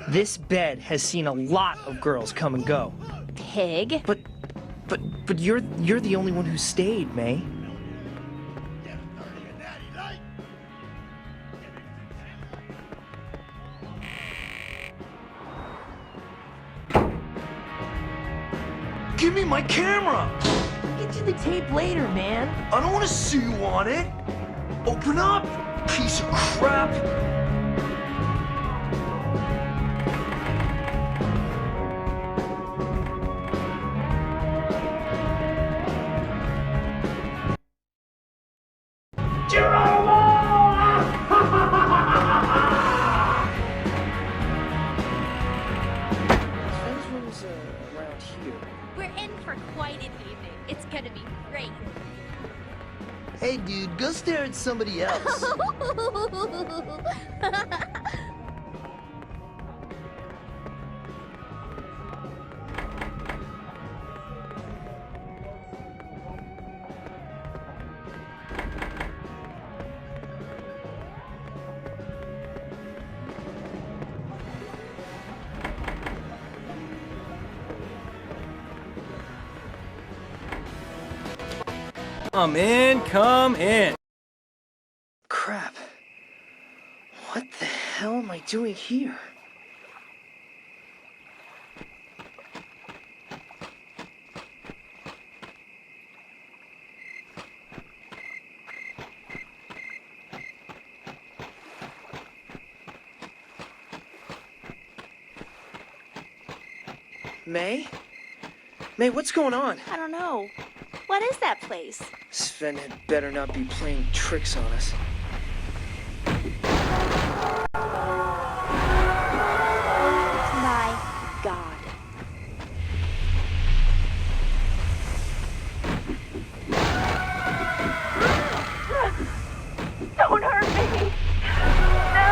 This bed has seen a lot of girls come and go. Pig. But you're the only one who stayed, May. Give me my camera! Get you the tape later, man. I don't want to see you on it! Open up, piece of crap! Around here. We're in for quite an evening. It's gonna be great. Hey, dude, go stare at somebody else. Come in. Crap. What the hell am I doing here? May? May, what's going on? I don't know. What is that place? Sven had better not be playing tricks on us. My God. Don't hurt me! No!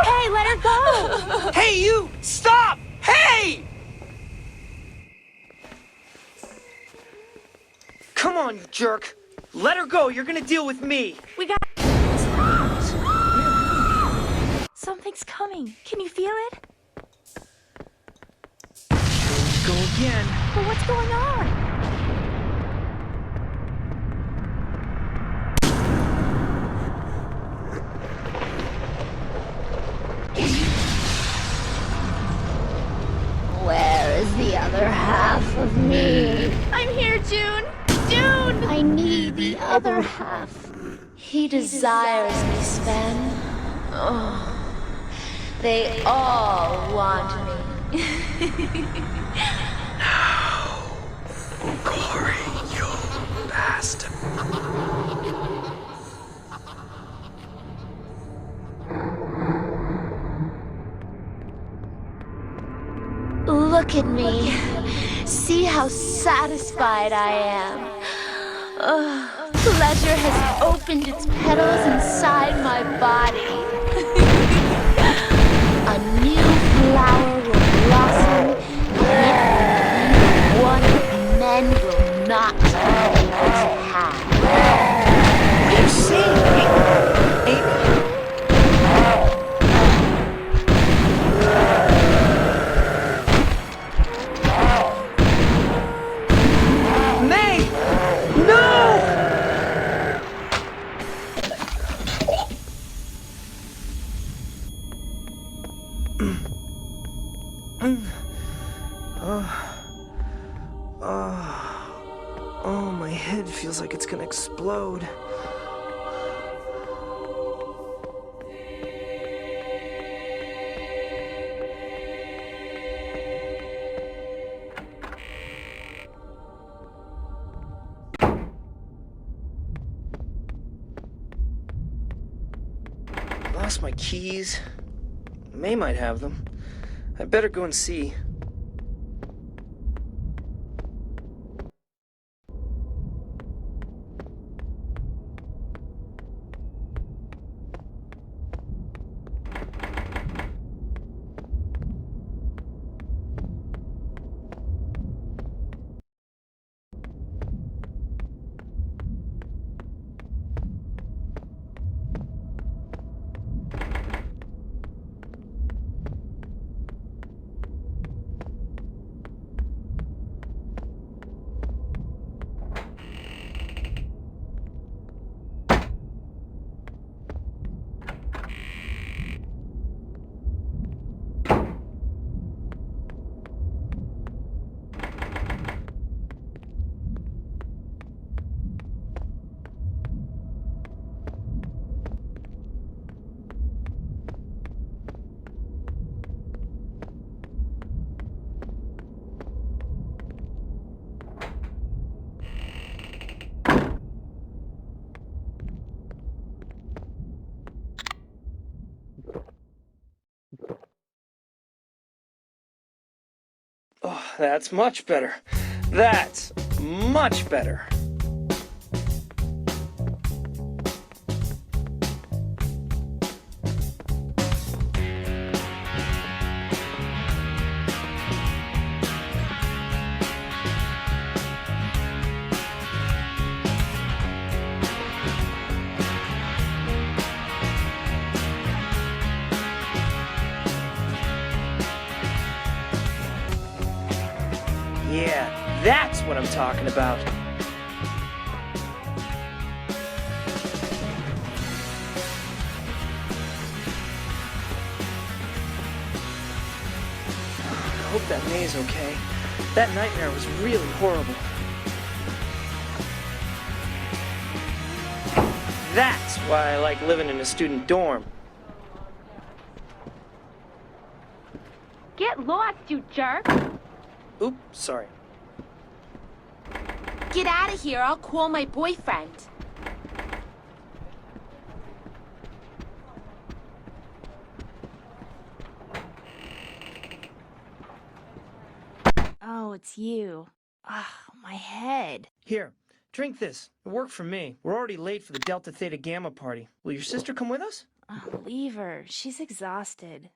Hey, let her go! Hey, you! Stop! Hey! Come on, you jerk! Let her go, you're gonna deal with me! We got... Something's coming. Can you feel it? Go again. But what's going on? Where is the other half of me? I'm here, June! June! I need the other half. He desires me, Sven. Oh, they all want me. Now, glory, you bastard. Look at me. See how satisfied I am. Pleasure has opened its petals inside my body. A new flower will blossom, and one men will not be able to have. What are you saying, Amy? Oh, my head feels like it's gonna explode. Lost my keys. May might have them. I better go and see. Oh, that's much better. That's much better. Yeah, that's what I'm talking about. I hope that May's okay. That nightmare was really horrible. That's why I like living in a student dorm. Get lost, you jerk! Oops, sorry. Get out of here, I'll call my boyfriend. Oh, it's you. Ugh, my head. Here, drink this. It worked for me. We're already late for the Delta Theta Gamma party. Will your sister come with us? Oh, leave her. She's exhausted.